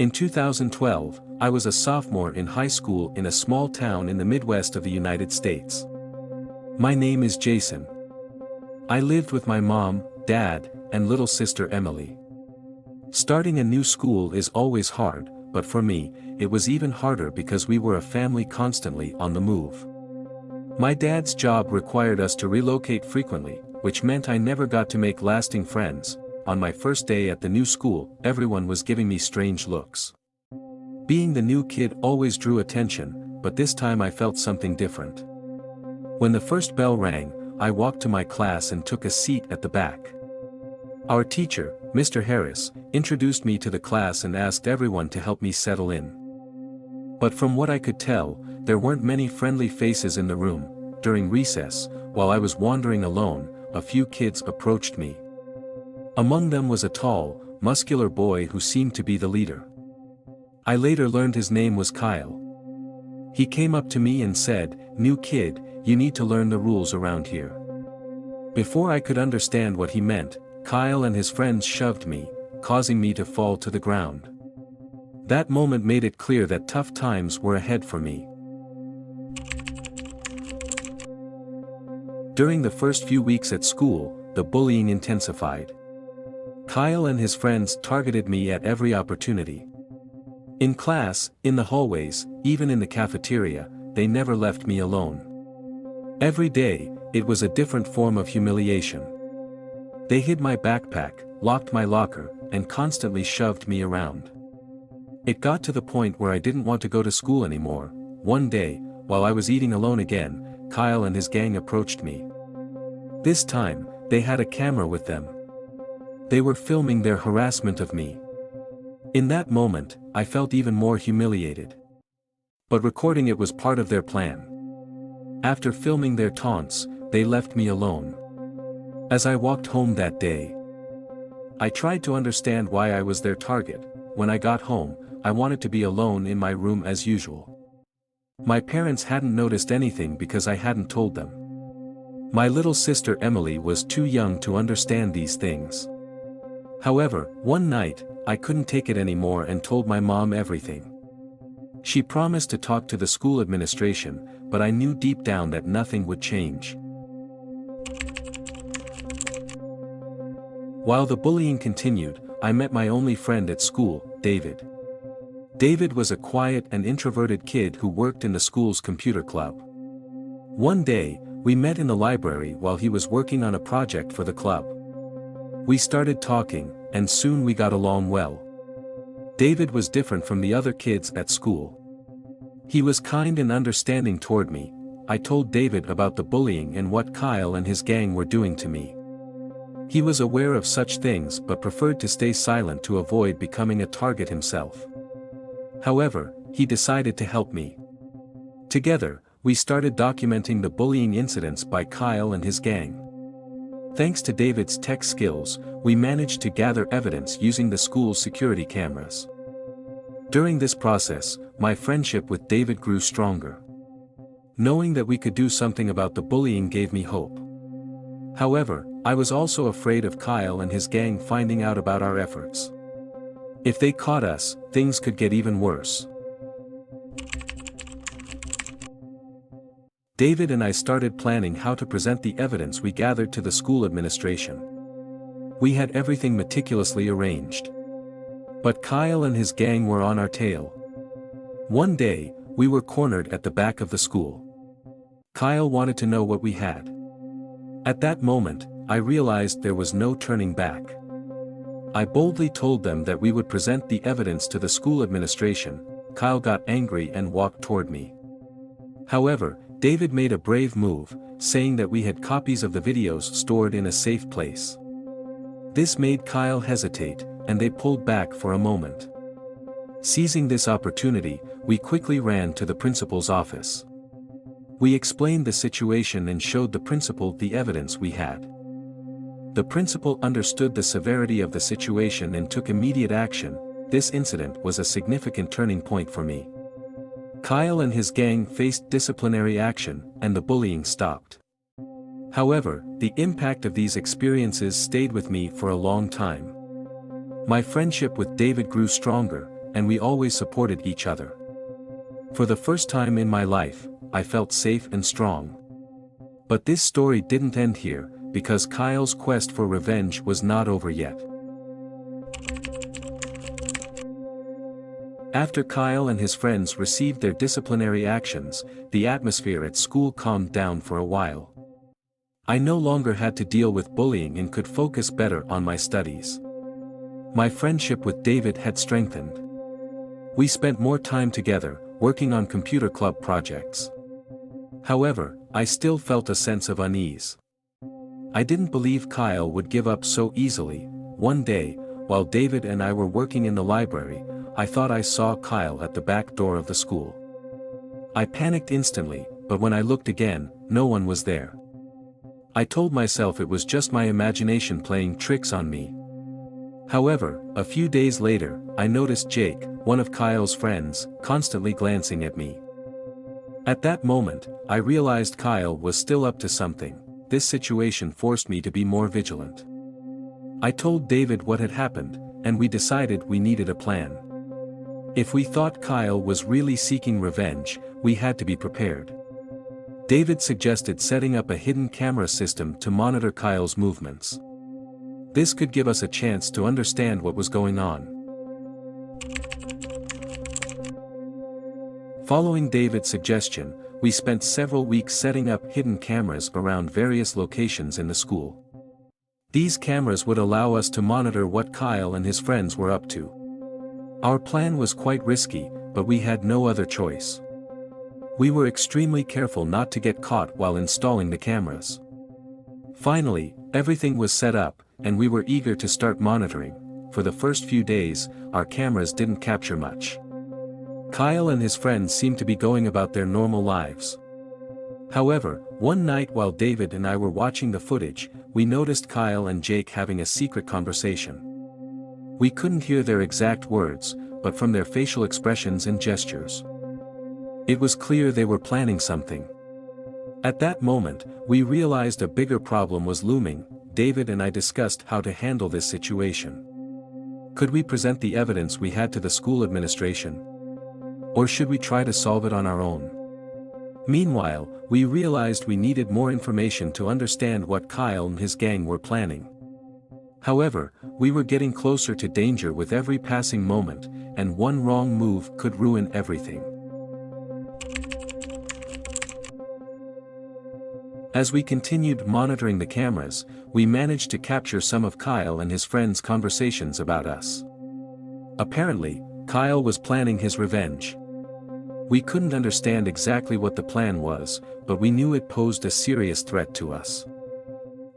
In 2012, I was a sophomore in high school in a small town in the Midwest of the United States. My name is Jason. I lived with my mom, dad, and little sister Emily. Starting a new school is always hard, but for me, it was even harder because we were a family constantly on the move. My dad's job required us to relocate frequently, which meant I never got to make lasting friends. On my first day at the new school, everyone was giving me strange looks. Being the new kid always drew attention, but this time I felt something different. When the first bell rang, I walked to my class and took a seat at the back. Our teacher, Mr. Harris, introduced me to the class and asked everyone to help me settle in. But from what I could tell, there weren't many friendly faces in the room. During recess, while I was wandering alone, a few kids approached me. Among them was a tall, muscular boy who seemed to be the leader. I later learned his name was Kyle. He came up to me and said, "New kid, you need to learn the rules around here." Before I could understand what he meant, Kyle and his friends shoved me, causing me to fall to the ground. That moment made it clear that tough times were ahead for me. During the first few weeks at school, the bullying intensified. Kyle and his friends targeted me at every opportunity. In class, in the hallways, even in the cafeteria, they never left me alone. Every day, it was a different form of humiliation. They hid my backpack, locked my locker, and constantly shoved me around. It got to the point where I didn't want to go to school anymore. One day, while I was eating alone again, Kyle and his gang approached me. This time, they had a camera with them. They were filming their harassment of me. In that moment, I felt even more humiliated. But recording it was part of their plan. After filming their taunts, they left me alone. As I walked home that day, I tried to understand why I was their target. When I got home, I wanted to be alone in my room as usual. My parents hadn't noticed anything because I hadn't told them. My little sister Emily was too young to understand these things. However, one night, I couldn't take it anymore and told my mom everything. She promised to talk to the school administration, but I knew deep down that nothing would change. While the bullying continued, I met my only friend at school, David. David was a quiet and introverted kid who worked in the school's computer club. One day, we met in the library while he was working on a project for the club. We started talking, and soon we got along well. David was different from the other kids at school. He was kind and understanding toward me. I told David about the bullying and what Kyle and his gang were doing to me. He was aware of such things but preferred to stay silent to avoid becoming a target himself. However, he decided to help me. Together, we started documenting the bullying incidents by Kyle and his gang. Thanks to David's tech skills, we managed to gather evidence using the school's security cameras. During this process, my friendship with David grew stronger. Knowing that we could do something about the bullying gave me hope. However, I was also afraid of Kyle and his gang finding out about our efforts. If they caught us, things could get even worse. David and I started planning how to present the evidence we gathered to the school administration. We had everything meticulously arranged. But Kyle and his gang were on our tail. One day, we were cornered at the back of the school. Kyle wanted to know what we had. At that moment, I realized there was no turning back. I boldly told them that we would present the evidence to the school administration. Kyle got angry and walked toward me. However, David made a brave move, saying that we had copies of the videos stored in a safe place. This made Kyle hesitate, and they pulled back for a moment. Seizing this opportunity, we quickly ran to the principal's office. We explained the situation and showed the principal the evidence we had. The principal understood the severity of the situation and took immediate action. This incident was a significant turning point for me. Kyle and his gang faced disciplinary action, and the bullying stopped. However, the impact of these experiences stayed with me for a long time. My friendship with David grew stronger, and we always supported each other. For the first time in my life, I felt safe and strong. But this story didn't end here, because Kyle's quest for revenge was not over yet. After Kyle and his friends received their disciplinary actions, the atmosphere at school calmed down for a while. I no longer had to deal with bullying and could focus better on my studies. My friendship with David had strengthened. We spent more time together, working on computer club projects. However, I still felt a sense of unease. I didn't believe Kyle would give up so easily. One day, while David and I were working in the library, I thought I saw Kyle at the back door of the school. I panicked instantly, but when I looked again, no one was there. I told myself it was just my imagination playing tricks on me. However, a few days later, I noticed Jake, one of Kyle's friends, constantly glancing at me. At that moment, I realized Kyle was still up to something. This situation forced me to be more vigilant. I told David what had happened, and we decided we needed a plan. If we thought Kyle was really seeking revenge, we had to be prepared. David suggested setting up a hidden camera system to monitor Kyle's movements. This could give us a chance to understand what was going on. Following David's suggestion, we spent several weeks setting up hidden cameras around various locations in the school. These cameras would allow us to monitor what Kyle and his friends were up to. Our plan was quite risky, but we had no other choice. We were extremely careful not to get caught while installing the cameras. Finally, everything was set up, and we were eager to start monitoring. For the first few days, our cameras didn't capture much. Kyle and his friends seemed to be going about their normal lives. However, one night while David and I were watching the footage, we noticed Kyle and Jake having a secret conversation. We couldn't hear their exact words, but from their facial expressions and gestures, it was clear they were planning something. At that moment, we realized a bigger problem was looming. David and I discussed how to handle this situation. Could we present the evidence we had to the school administration? Or should we try to solve it on our own? Meanwhile, we realized we needed more information to understand what Kyle and his gang were planning. However, we were getting closer to danger with every passing moment, and one wrong move could ruin everything. As we continued monitoring the cameras, we managed to capture some of Kyle and his friends' conversations about us. Apparently, Kyle was planning his revenge. We couldn't understand exactly what the plan was, but we knew it posed a serious threat to us.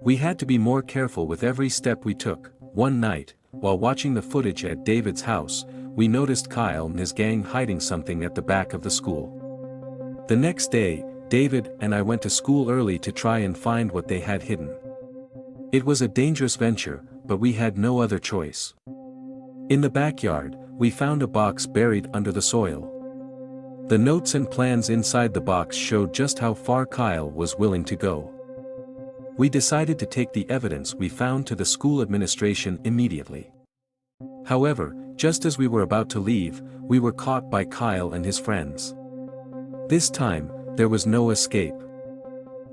We had to be more careful with every step we took. One night, while watching the footage at David's house, we noticed Kyle and his gang hiding something at the back of the school. The next day, David and I went to school early to try and find what they had hidden. It was a dangerous venture, but we had no other choice. In the backyard, we found a box buried under the soil. The notes and plans inside the box showed just how far Kyle was willing to go. We decided to take the evidence we found to the school administration immediately. However, just as we were about to leave, we were caught by Kyle and his friends. This time, there was no escape.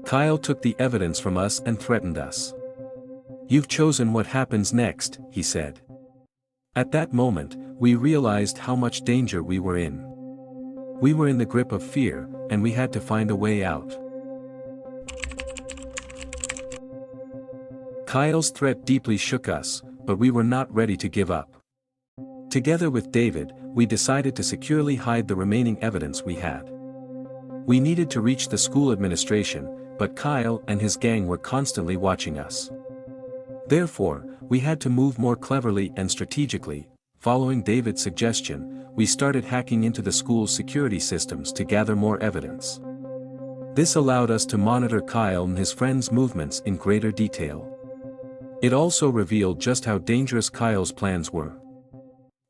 Kyle took the evidence from us and threatened us. "You've chosen what happens next," he said. At that moment, we realized how much danger we were in. We were in the grip of fear, and we had to find a way out. Kyle's threat deeply shook us, but we were not ready to give up. Together with David, we decided to securely hide the remaining evidence we had. We needed to reach the school administration, but Kyle and his gang were constantly watching us. Therefore, we had to move more cleverly and strategically. Following David's suggestion, we started hacking into the school's security systems to gather more evidence. This allowed us to monitor Kyle and his friends' movements in greater detail. It also revealed just how dangerous Kyle's plans were.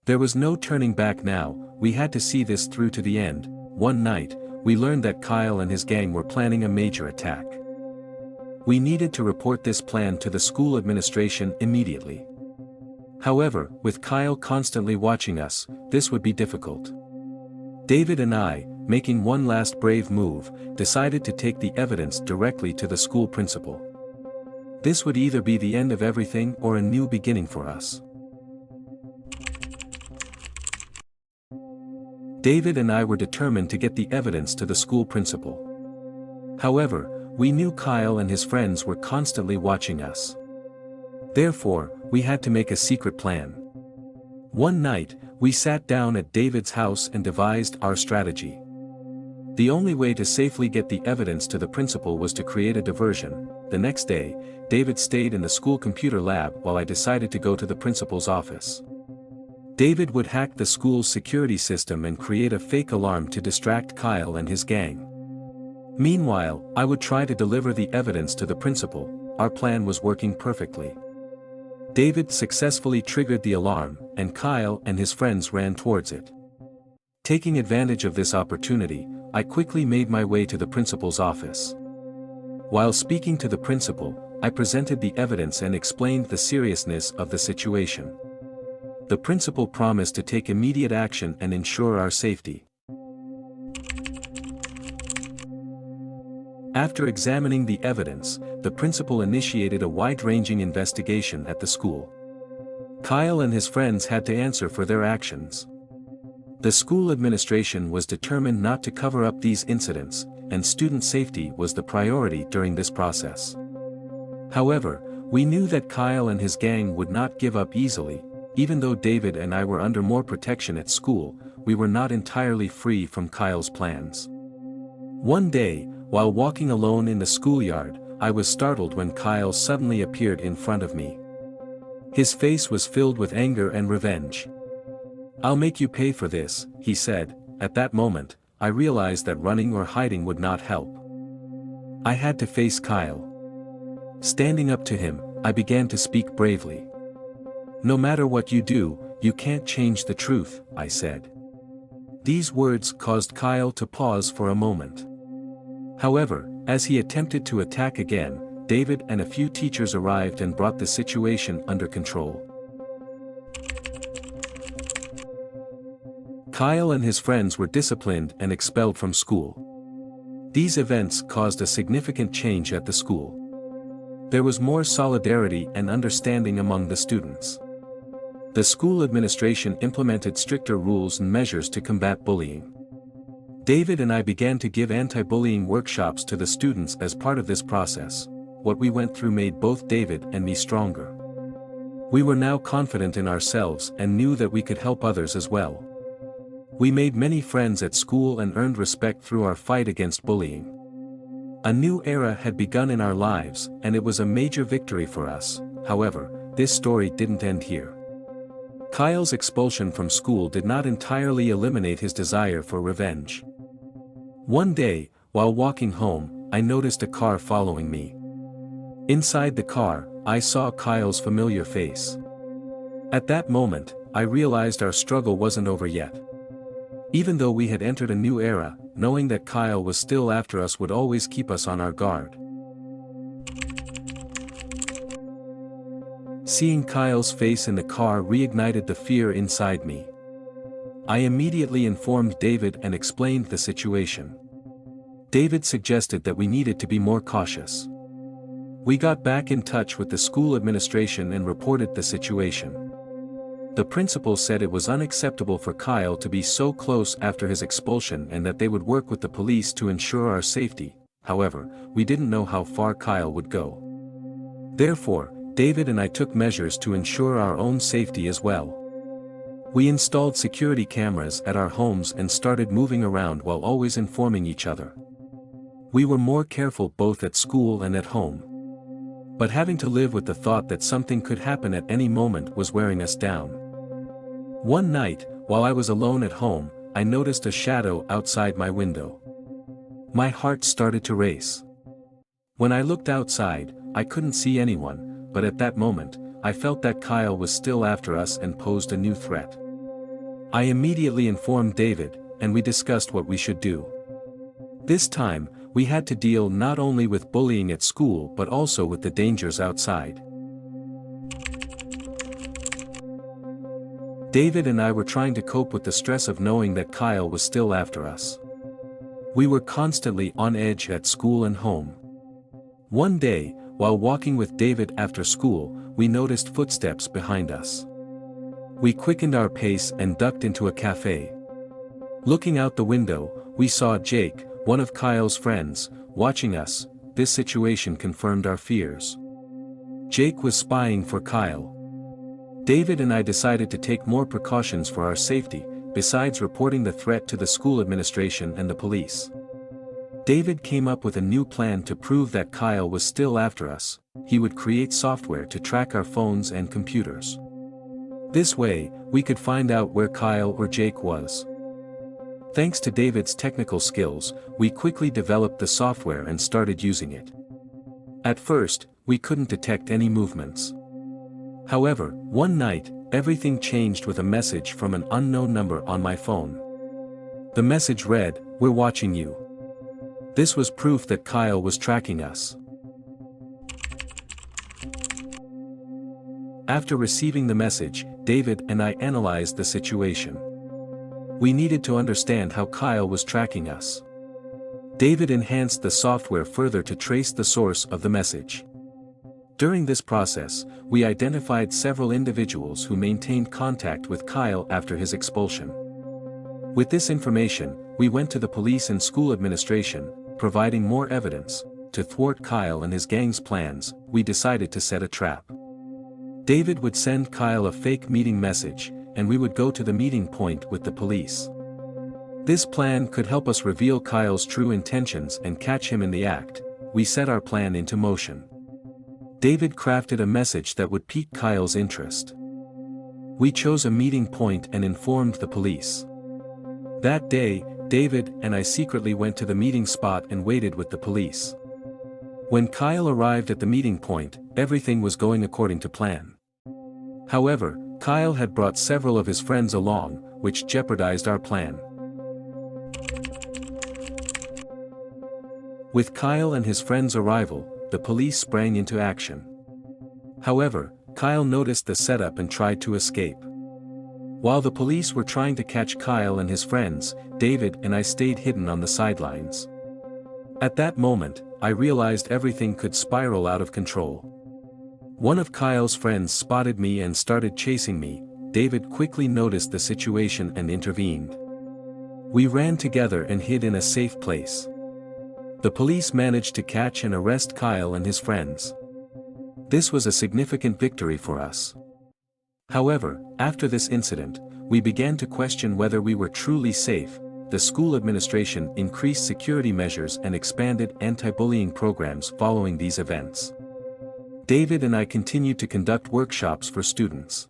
There was no turning back now. We had to see this through to the end. One night, we learned that Kyle and his gang were planning a major attack. We needed to report this plan to the school administration immediately. However, with Kyle constantly watching us, this would be difficult. David and I, making one last brave move, decided to take the evidence directly to the school principal. This would either be the end of everything or a new beginning for us. David and I were determined to get the evidence to the school principal. However, we knew Kyle and his friends were constantly watching us. Therefore, we had to make a secret plan. One night, we sat down at David's house and devised our strategy. The only way to safely get the evidence to the principal was to create a diversion. The next day, David stayed in the school computer lab while I decided to go to the principal's office. David would hack the school's security system and create a fake alarm to distract Kyle and his gang. Meanwhile, I would try to deliver the evidence to the principal. Our plan was working perfectly. David successfully triggered the alarm, and Kyle and his friends ran towards it. Taking advantage of this opportunity, I quickly made my way to the principal's office. While speaking to the principal, I presented the evidence and explained the seriousness of the situation. The principal promised to take immediate action and ensure our safety. After examining the evidence, the principal initiated a wide-ranging investigation at the school. Kyle and his friends had to answer for their actions. The school administration was determined not to cover up these incidents, and student safety was the priority during this process. However, we knew that Kyle and his gang would not give up easily. Even though David and I were under more protection at school, we were not entirely free from Kyle's plans. One day, while walking alone in the schoolyard, I was startled when Kyle suddenly appeared in front of me. His face was filled with anger and revenge. "I'll make you pay for this," he said. At that moment, I realized that running or hiding would not help. I had to face Kyle. Standing up to him, I began to speak bravely. "No matter what you do, you can't change the truth," I said. These words caused Kyle to pause for a moment. However, as he attempted to attack again, David and a few teachers arrived and brought the situation under control. Kyle and his friends were disciplined and expelled from school. These events caused a significant change at the school. There was more solidarity and understanding among the students. The school administration implemented stricter rules and measures to combat bullying. David and I began to give anti-bullying workshops to the students as part of this process. What we went through made both David and me stronger. We were now confident in ourselves and knew that we could help others as well. We made many friends at school and earned respect through our fight against bullying. A new era had begun in our lives, and it was a major victory for us. However, this story didn't end here. Kyle's expulsion from school did not entirely eliminate his desire for revenge. One day, while walking home, I noticed a car following me. Inside the car, I saw Kyle's familiar face. At that moment, I realized our struggle wasn't over yet. Even though we had entered a new era, knowing that Kyle was still after us would always keep us on our guard. Seeing Kyle's face in the car reignited the fear inside me. I immediately informed David and explained the situation. David suggested that we needed to be more cautious. We got back in touch with the school administration and reported the situation. The principal said it was unacceptable for Kyle to be so close after his expulsion and that they would work with the police to ensure our safety. However, we didn't know how far Kyle would go. Therefore, David and I took measures to ensure our own safety as well. We installed security cameras at our homes and started moving around while always informing each other. We were more careful both at school and at home. But having to live with the thought that something could happen at any moment was wearing us down. One night, while I was alone at home, I noticed a shadow outside my window. My heart started to race. When I looked outside, I couldn't see anyone, but at that moment, I felt that Kyle was still after us and posed a new threat. I immediately informed David, and we discussed what we should do. This time, we had to deal not only with bullying at school but also with the dangers outside. David and I were trying to cope with the stress of knowing that Kyle was still after us. We were constantly on edge at school and home. One day, while walking with David after school, we noticed footsteps behind us. We quickened our pace and ducked into a cafe. Looking out the window, we saw Jake, one of Kyle's friends, watching us. This situation confirmed our fears. Jake was spying for Kyle. David and I decided to take more precautions for our safety, besides reporting the threat to the school administration and the police. David came up with a new plan to prove that Kyle was still after us. He would create software to track our phones and computers. This way, we could find out where Kyle or Jake was. Thanks to David's technical skills, we quickly developed the software and started using it. At first, we couldn't detect any movements. However, one night, everything changed with a message from an unknown number on my phone. The message read, "We're watching you." This was proof that Kyle was tracking us. After receiving the message, David and I analyzed the situation. We needed to understand how Kyle was tracking us. David enhanced the software further to trace the source of the message. During this process, we identified several individuals who maintained contact with Kyle after his expulsion. With this information, we went to the police and school administration, providing more evidence. To thwart Kyle and his gang's plans, we decided to set a trap. David would send Kyle a fake meeting message, and we would go to the meeting point with the police. This plan could help us reveal Kyle's true intentions and catch him in the act. We set our plan into motion. David crafted a message that would pique Kyle's interest. We chose a meeting point and informed the police. That day, David and I secretly went to the meeting spot and waited with the police. When Kyle arrived at the meeting point, everything was going according to plan. However, Kyle had brought several of his friends along, which jeopardized our plan. With Kyle and his friends' arrival, the police sprang into action. However, Kyle noticed the setup and tried to escape. While the police were trying to catch Kyle and his friends, David and I stayed hidden on the sidelines. At that moment, I realized everything could spiral out of control. One of Kyle's friends spotted me and started chasing me. David quickly noticed the situation and intervened. We ran together and hid in a safe place. The police managed to catch and arrest Kyle and his friends. This was a significant victory for us. However, after this incident, we began to question whether we were truly safe. The school administration increased security measures and expanded anti-bullying programs following these events. David and I continued to conduct workshops for students.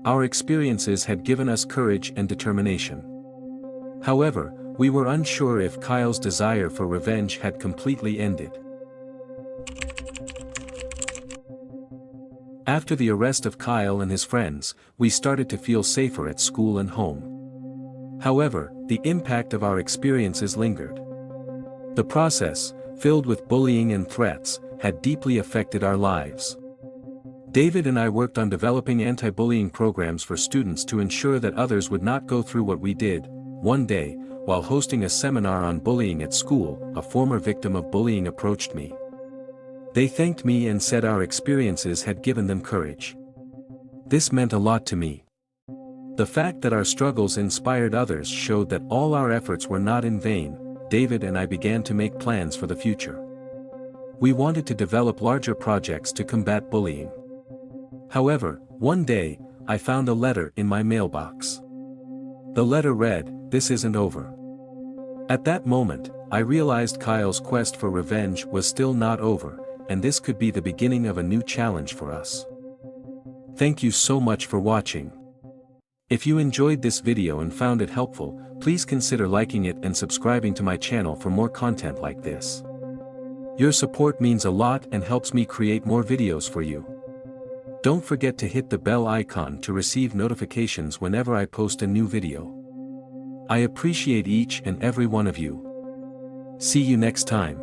Our experiences had given us courage and determination. However, we were unsure if Kyle's desire for revenge had completely ended. After the arrest of Kyle and his friends, we started to feel safer at school and home. However, the impact of our experiences lingered. The process, filled with bullying and threats, had deeply affected our lives. David and I worked on developing anti-bullying programs for students to ensure that others would not go through what we did. One day, while hosting a seminar on bullying at school, a former victim of bullying approached me. They thanked me and said our experiences had given them courage. This meant a lot to me. The fact that our struggles inspired others showed that all our efforts were not in vain. David and I began to make plans for the future. We wanted to develop larger projects to combat bullying. However, one day, I found a letter in my mailbox. The letter read, "This isn't over." At that moment, I realized Kyle's quest for revenge was still not over, and this could be the beginning of a new challenge for us. Thank you so much for watching. If you enjoyed this video and found it helpful, please consider liking it and subscribing to my channel for more content like this. Your support means a lot and helps me create more videos for you. Don't forget to hit the bell icon to receive notifications whenever I post a new video. I appreciate each and every one of you. See you next time.